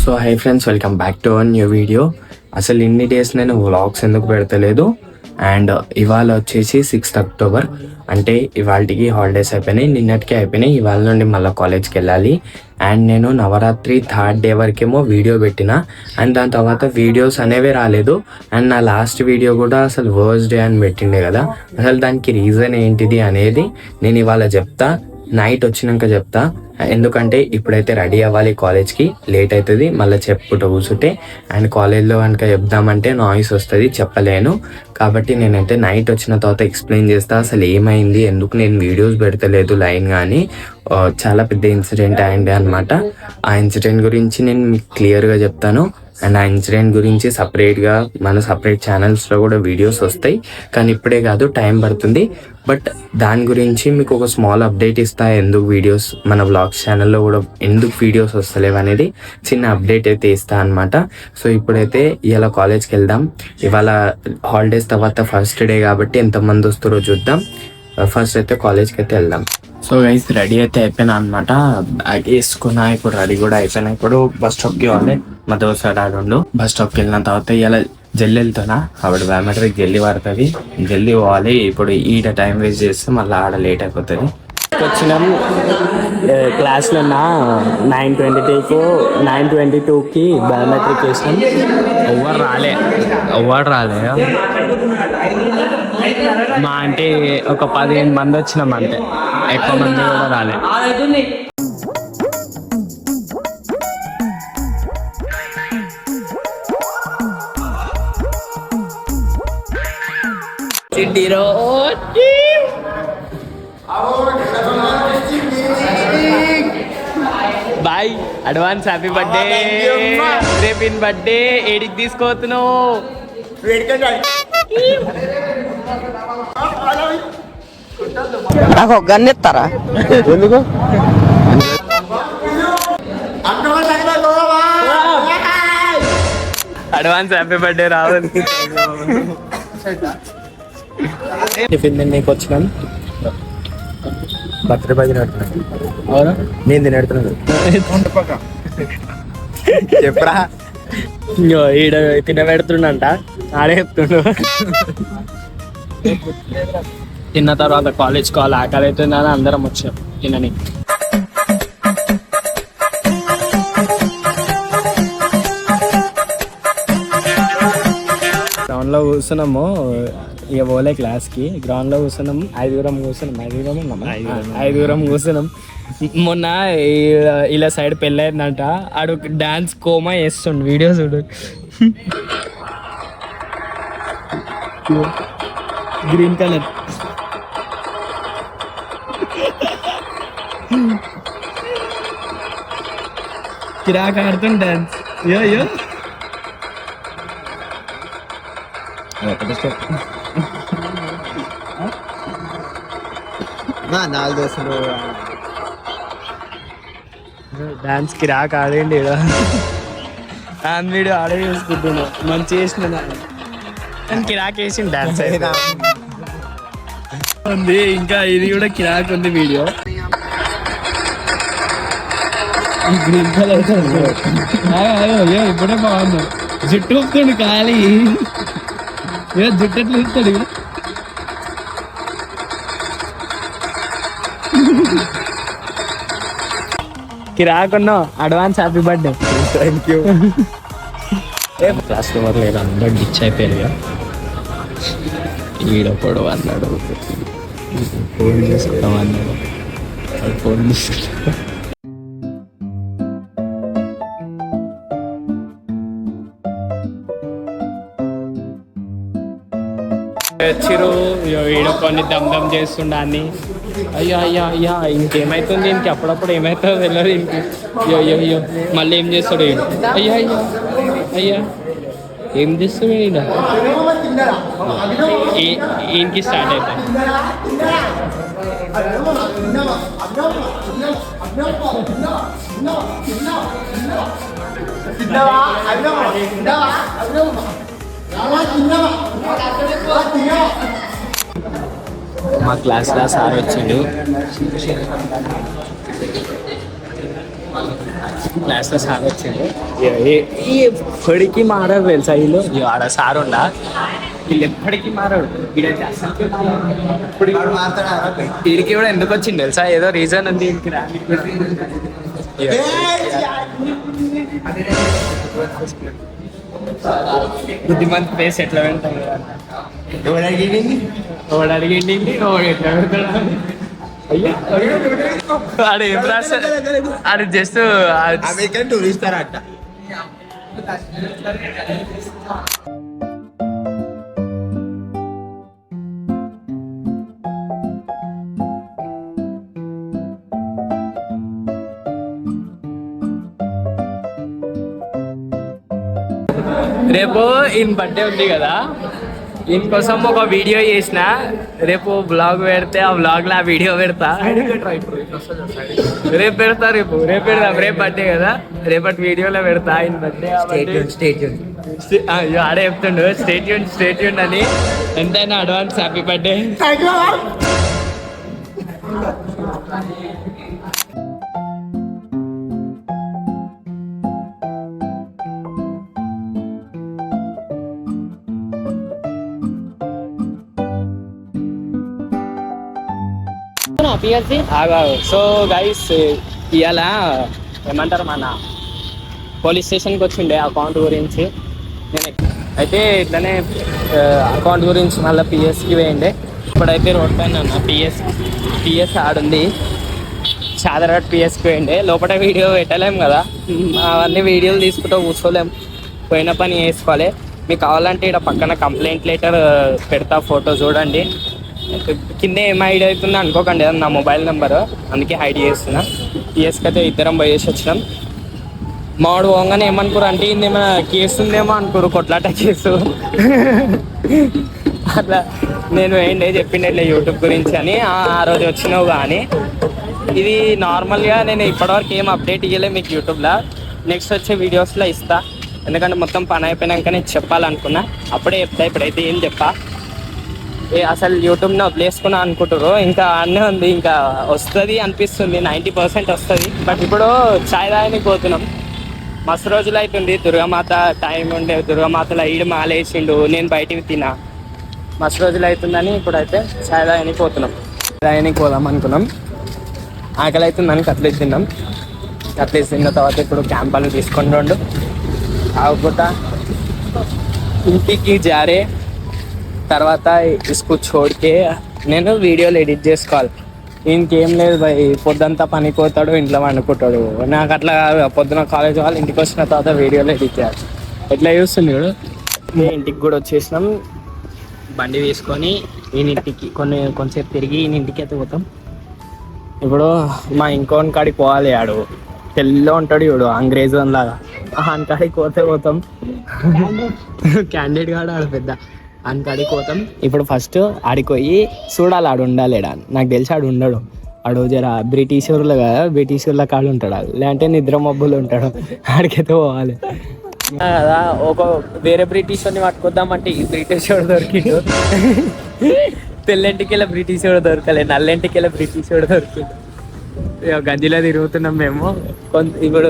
So hi friends, welcome back to our new video. అసలు ఇన్ని days నేను vlogs ఎందుకు పెడతలేదు. అండ్ ఇవాళ వచ్చేసి 6th October, అంటే ఇవాళకి హాలిడేస్ అయిపోయినాయి, నిన్నటికే అయిపోయినాయి. ఇవాళ నుండి మళ్ళీ కాలేజ్కి వెళ్ళాలి. అండ్ నేను నవరాత్రి 3rd డే వరకేమో వీడియో పెట్టిన, అండ్ దాని తర్వాత వీడియోస్ అనేవి రాలేదు. అండ్ నా లాస్ట్ వీడియో కూడా అసలు వర్స్ట్ డే అని పెట్టిండే కదా. అసలు దానికి రీజన్ ఏంటిది అనేది నేను ఇవాళ చెప్తా, నైట్ వచ్చినాక చెప్తా. ఎందుకంటే ఇప్పుడైతే రెడీ అవ్వాలి, కాలేజ్కి లేట్ అవుతుంది, మళ్ళీ చెప్పుకుంటూ కూర్చుంటే. అండ్ కాలేజ్లో కనుక చెప్దామంటే నాయిస్ వస్తుంది, చెప్పలేను. కాబట్టి నేనైతే నైట్ వచ్చిన తర్వాత ఎక్స్ప్లెయిన్ చేస్తా అసలు ఏమైంది, ఎందుకు నేను వీడియోస్ పెడతలేదు లైన్. కానీ చాలా పెద్ద ఇన్సిడెంట్ అయింది అనమాట. ఆ ఇన్సిడెంట్ గురించి నేను మీకు క్లియర్గా చెప్తాను. అండ్ ఆ ఇన్సిడెంట్ గురించి సపరేట్గా మన సపరేట్ ఛానల్స్లో కూడా వీడియోస్ వస్తాయి, కానీ ఇప్పుడే కాదు, టైం పడుతుంది. బట్ దాని గురించి మీకు ఒక స్మాల్ అప్డేట్ ఇస్తా, ఎందుకు వీడియోస్ మన వ్లాగ్స్ ఛానల్లో కూడా ఎందుకు వీడియోస్ వస్తలేవు అనేది చిన్న అప్డేట్ అయితే ఇస్తా అనమాట. సో ఇప్పుడైతే ఇవాళ కాలేజ్కి వెళ్దాం. ఇవాళ హాలిడేస్ తర్వాత ఫస్ట్ డే కాబట్టి ఎంతమంది వస్తారో చూద్దాం. ఫస్ట్ అయితే కాలేజ్కి అయితే వెళ్దాం. సో గైస్, రెడీ అయితే అయిపోయినా అనమాట, బ్యాగ్ వేసుకున్నా, ఇప్పుడు రెడీ కూడా అయిపోయినా. ఇప్పుడు బస్ స్టాప్కి వాళ్ళే మా దోశ డాడు. బస్ స్టాప్కి వెళ్ళిన తర్వాత ఇలా జల్దీ వెళ్తున్నా, కాబట్టి బయోమెట్రిక్ జల్దీ పడుతుంది, జల్దీ పోవాలి. ఇప్పుడు ఈడ టైం వేస్ట్ చేస్తే మళ్ళీ ఆడ లేట్ అయిపోతుంది. వచ్చినాం క్లాస్లో 9:22కి బయోమెట్రిక్ వేసినాం. ఎవరు రాలే మా అంటే ఒక 15 మంది వచ్చినాం అంతే, ఎక్కువ మంది కూడా రాలే. Boy, advance happy birthday. రేపు ఇన్ బర్త్డే ఏడికి తీసుకోవచ్చును. నాకు ఒక గన్ ఇస్తారా? ఎందుకు? అడ్వాన్స్ హ్యాపీ బర్త్డే రావాలి. టిఫిన్ తినేకి వచ్చినాను, బర్త్డే బాయ్ తినడుతున్నాను. అవునా, నేను తినడుతున్నాను. చెప్పరా, ఈడ తినబెడుతుండంట, ఆడే చెప్తుండు. తిన్న తర్వాత కాలేజ్ ఆకలి అవుతుందని అందరం వచ్చాం తినని. గ్రౌండ్లో కూర్చున్నాము, ఇక పోలే క్లాస్కి. గ్రౌండ్లో కూర్చున్నాం, ఐదుగురం కూర్చున్నాం. మొన్న ఇలా సైడ్ పెళ్ళి అయిందంట, ఆడు డాన్స్ కోమా వేస్తుండు, వీడియో చూడు. గ్రీన్ కలర్ కిరాక్ ఆడుతుంది డాన్స్. అయ్యో డాన్స్ కిరాక్ ఆడండి. వీడియో ఆడే చూసుకుంటున్నా, మంచి చేసిన కిరాక్ వేసిన డాన్స్ ఉంది. ఇంకా ఇది కూడా కిరాక్ ఉంది వీడియో. గ్రీన్ కలర్ ఇప్పుడే బాగుంది. జుట్టు ఊపుతుండు ఖాళీ, జుట్టు ఎట్లా ఊపుతాడు. కిరాక్ ఉన్నావు. Advance happy birthday. Thank you. క్లాస్లో వరకు లేదు, అందరూ డిచ్ అయిపోయారు. ఈడ పొడవు అన్నాడు, ఫోన్ చేసుకుంటాం అన్నాడు, ఫోన్ తీసుకుంటాం. వచ్చిరు ఈడ కొన్ని దమ్ చేస్తుండాన్ని. అయ్యా ఇంకేమైతుంది ఇంక, అప్పుడప్పుడు ఏమవుతుందో తెలియదు ఇంక. అయ్యో మళ్ళీ ఏం చేస్తాడు ఈయన? అయ్యా ఏం చేస్తాడు ఈయన? ఈయనకి స్టార్ట్ అవుతాయి. మా క్లాస్లో సార్ వచ్చిండు. క్లాస్లో సార్ వచ్చిండు. ఈ ఎప్పటికీ మారాడు తెలుసా వీళ్ళు. ఆడ సార్ ఉండా వీళ్ళు ఎప్పటికీ మారాడు. వీడైతే అసలు ఇప్పుడు వీడికి కూడా ఎందుకు వచ్చింది తెలుసా, ఏదో రీజన్ ఉంది వీడికి రా. బుద్ధిమంత్ ప్లేస్ ఎట్లా వెళ్తాం కదా, ఎవడు అడిగింది ఎవడు ఎట్లా వెళ్తాడు. అయ్యా ఆడు ఏం రాస్తాడు, ఆడు జస్ట్ అమెరికన్ టూరిస్ట్ అట్ట. రేపు ఈయన బర్త్డే ఉంది కదా, ఈయన కోసం ఒక వీడియో చేసిన. రేపు బ్లాగ్ పెడితే ఆ బ్లాగ్లో ఆ వీడియో పెడతా. రేపు పెడతా, రేపు పెడతాం. రేపు బర్త్డే కదా, రేపటి వీడియోలో పెడతా ఆయన బర్త్డే. ఆడే చెప్తుండు స్టేట్ యూన్ అని. ఎంతైనా advance happy birthday. So guys ఇవాళ ఏమంటారు, మన పోలీస్ స్టేషన్కి వచ్చిండే అకౌంట్ గురించి. నేను అయితే ఇట్లనే అకౌంట్ గురించి మళ్ళీ పిఎస్కి వేయండి. ఇప్పుడైతే రోడ్ పైన ఉన్నా. పిఎస్ ఆడుంది, చాదరాట్ పిఎస్కి వేయండి. లోపల వీడియో పెట్టలేము కదా, అవన్నీ వీడియోలు తీసుకుంటూ కూర్చోలేము. పోయిన పని చేసుకోవాలి. మీకు కావాలంటే ఇక్కడ పక్కన కంప్లైంట్ లెటర్ పెడతా, ఫోటో చూడండి. కింద ఏం హైడ్ అవుతుందో అనుకోకండి, నా మొబైల్ నెంబర్, అందుకే హైడ్ చేస్తున్నా. పిఎస్కి అయితే ఇద్దరం పోయేసి వచ్చినాం. మావాడు పోగానే ఏమనుకోరు అంటే ఏమైనా కేసు ఉందేమో అనుకోరు, కొట్లాట కేసు. అట్లా నేను ఏంటి చెప్పిండే ఇట్లా యూట్యూబ్ గురించి అని. ఆ రోజు వచ్చినావు కానీ ఇది నార్మల్గా నేను ఇప్పటివరకు ఏం అప్డేట్ ఇవ్వలేదు మీకు యూట్యూబ్లో. నెక్స్ట్ వచ్చే వీడియోస్లో ఇస్తా, ఎందుకంటే మొత్తం పని అయిపోయినాక నేను చెప్పాలనుకున్నా, అప్పుడే చెప్తా. ఇప్పుడైతే ఏం చెప్పా, అసలు యూట్యూబ్ని వదిలేసుకున్నా అనుకుంటారు. ఇంకా అన్నీ ఉంది, ఇంకా వస్తుంది అనిపిస్తుంది, 90% వస్తుంది. బట్ ఇప్పుడు చాయ్ తాగడానికి పోతున్నాం. మస్తు రోజులు అవుతుంది. దుర్గామాత టైం ఉండే, దుర్గామాతలో ఈడు మాలేసిండు, నేను బయటికి తిన్నా. మస్తు రోజులు అవుతుందని ఇప్పుడైతే చాయ్ తాగడానికి పోతున్నాం. తాగడానికి పోదాం అనుకున్నాం. ఆకలి అవుతుందని కట్లేసి తిన్నాం. కట్లేసి తిన్న తర్వాత ఇప్పుడు క్యాంపాలు తీసుకొని రండు ఆగుతా ఇంటికి జారే తర్వాత ఇసుకు చోడికే నేను వీడియోలు ఎడిట్ చేసుకోవాలి. ఇంకేం లేదు భయ్, పొద్దుంతా పనికి పోతాడు, ఇంట్లో వండుకుంటాడు. నాకు అట్లా పొద్దున కాలేజ్ వాళ్ళు ఇంటికి వచ్చిన తర్వాత వీడియోలు ఎడిట్ చేయాలి. ఎట్లా చూస్తుంది ఇప్పుడు. ఇంటికి కూడా వచ్చేసినాం. బండి తీసుకొని ఈయనింటికి కొంచెంసేపు తిరిగి ఈయనింటికి అయితే పోతాం. ఇప్పుడు మా ఇంకోని కాడికి పోవాలి. ఆడు తెల్లో ఉంటాడు చూడు, అంగ్రేజ్ లాగా. ఆనకాడికి పోతాం. క్యాండిడేట్ కాడు ఆడు పెద్ద. ఆనకాడికి పోతాం. ఇప్పుడు ఫస్ట్ ఆడిపోయి చూడాలి ఆడు ఉండాలేడా. నాకు తెలిసి ఆడు ఉండడు. ఆడు జర బ్రిటిషర్లు కదా, బ్రిటిషర్ల కాడు ఉంటాడు. లేదంటే నిద్ర మబ్బులు ఉంటాడు. ఆడికైతే పోవాలి కదా. ఒక వేరే బ్రిటిష్ వాడిని పట్టుకొద్దామంటే ఈ బ్రిటిష్ వాడు దొరికిండు. తెల్లంటికి వెళ్ళి బ్రిటిష్ వాడు దొరకలే, నల్లంటికి వెళ్ళి బ్రిటిష్ వాడు దొరికిండు. గంజిలో తిరుగుతున్నాం మేము. ఇప్పుడు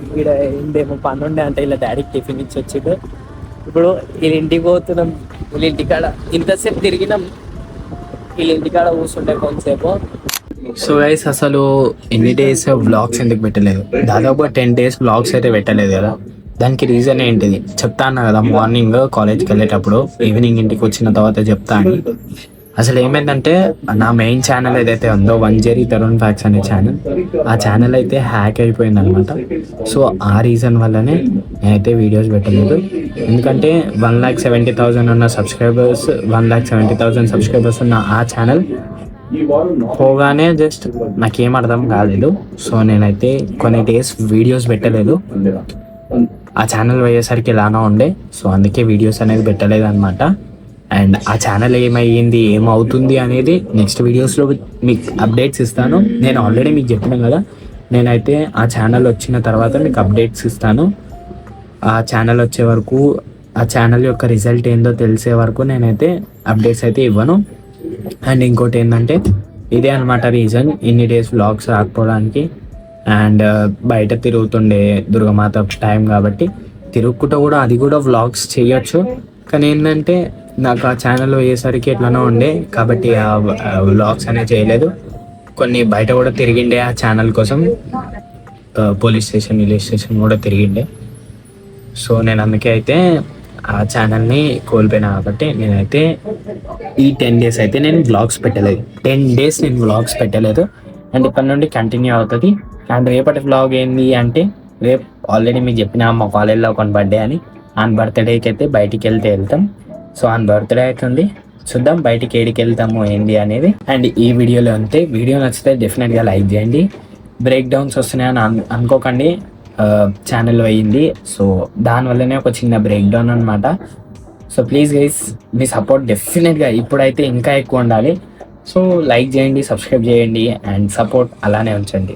ఇక్కడ ఏంటేమో పని ఉండే అంటే ఇలా డాడీకి టిఫిన్ ఇచ్చి వచ్చిండు. ఇప్పుడు వీళ్ళ ఇంటికి పోతున్నాం. వీళ్ళ ఇంటికాడ ఇంతసేపు తిరిగినాం. వీళ్ళ ఇంటికాడ కూర్చుంటే కొంతసేపు. సో గైస్, అసలు ఎన్ని డేస్ వ్లాగ్స్ ఎందుకు పెట్టలేదు? దాదాపు 10 days వ్లాగ్స్ అయితే పెట్టలేదు కదా. దానికి రీజన్ ఏంటిది చెప్తా అన్నా కదా. మార్నింగ్ కాలేజ్కి వెళ్ళేటప్పుడు, ఈవినింగ్ ఇంటికి వచ్చిన తర్వాత చెప్తా అని. అసలు ఏమైందంటే, నా మెయిన్ ఛానల్ ఏదైతే ఉందో 1Jerry Tarun Facts అనే ఛానల్, ఆ ఛానల్ అయితే హ్యాక్ అయిపోయింది అనమాట. సో ఆ రీజన్ వల్లనే నేనైతే వీడియోస్ పెట్టలేదు. ఎందుకంటే 1,70,000 ఉన్న సబ్స్క్రైబర్స్, 1,70,000 సబ్స్క్రైబర్స్ ఉన్న ఆ ఛానల్ పోగానే జస్ట్ నాకేం అర్థం కాలేదు. సో నేనైతే కొన్ని డేస్ వీడియోస్ పెట్టలేదు. ఆ ఛానల్ పోయేసరికి ఎలానో ఉండే. సో అందుకే వీడియోస్ అనేది పెట్టలేదు అనమాట. అండ్ ఆ ఛానల్ ఏమయ్యింది, ఏమవుతుంది అనేది నెక్స్ట్ వీడియోస్లో మీకు అప్డేట్స్ ఇస్తాను. నేను ఆల్రెడీ మీకు చెప్పినాను కదా, నేనైతే ఆ ఛానల్ వచ్చిన తర్వాత మీకు అప్డేట్స్ ఇస్తాను. ఆ ఛానల్ వచ్చే వరకు, ఆ ఛానల్ యొక్క రిజల్ట్ ఏందో తెలిసే వరకు నేనైతే అప్డేట్స్ అయితే ఇవ్వను. అండ్ ఇంకోటి ఏంటంటే, ఇదే అనమాట రీజన్ ఇన్ని డేస్ వ్లాగ్స్ రాకపోవడానికి. అండ్ బయట తిరుగుతుండే దుర్గమాత టైం కాబట్టి తిరుగుకుంటూ కూడా అది కూడా వ్లాగ్స్ చేయొచ్చు. కానీ ఏంటంటే నాకు ఆ ఛానల్ అయ్యేసరికి ఎట్లనో ఉండే కాబట్టి ఆ వ్లాగ్స్ అనేది చేయలేదు. కొన్ని బయట కూడా తిరిగిండే ఆ ఛానల్ కోసం, పోలీస్ స్టేషన్ విలేజ్ స్టేషన్ కూడా తిరిగిండే. సో నేను అందుకే అయితే ఆ ఛానల్ని కోల్పోయినా కాబట్టి నేనైతే ఈ 10 days అయితే నేను వ్లాగ్స్ పెట్టలేదు. 10 days నేను వ్లాగ్స్ పెట్టలేదు. అండ్ ఇప్పటి నుండి కంటిన్యూ అవుతుంది. అండ్ రేపటి వ్లాగ్ ఏంది అంటే, రేపు ఆల్రెడీ మీకు చెప్పిన మా కాలేజ్లో ఒక బర్త్డే అని, ఆన్ బర్త్డేకి అయితే బయటికి వెళ్తాం. సో ఆన్ బర్త్డే అవుతుంది, చూద్దాం బయటికి ఏడికి వెళ్తాము ఏంది అనేది. అండ్ ఈ వీడియోలో అంతే. వీడియో నచ్చితే డెఫినెట్గా లైక్ చేయండి. బ్రేక్ డౌన్స్ వస్తున్నాయని అనుకోకండి, ఛానల్ అయ్యింది. సో దానివల్లనే ఒక చిన్న బ్రేక్ డౌన్ అనమాట. So please guys, me support డెఫినెట్గా ఇప్పుడైతే ఇంకా ఎక్కువ ఉండాలి. సో లైక్ చేయండి, సబ్స్క్రైబ్ చేయండి అండ్ సపోర్ట్ అలానే ఉంచండి.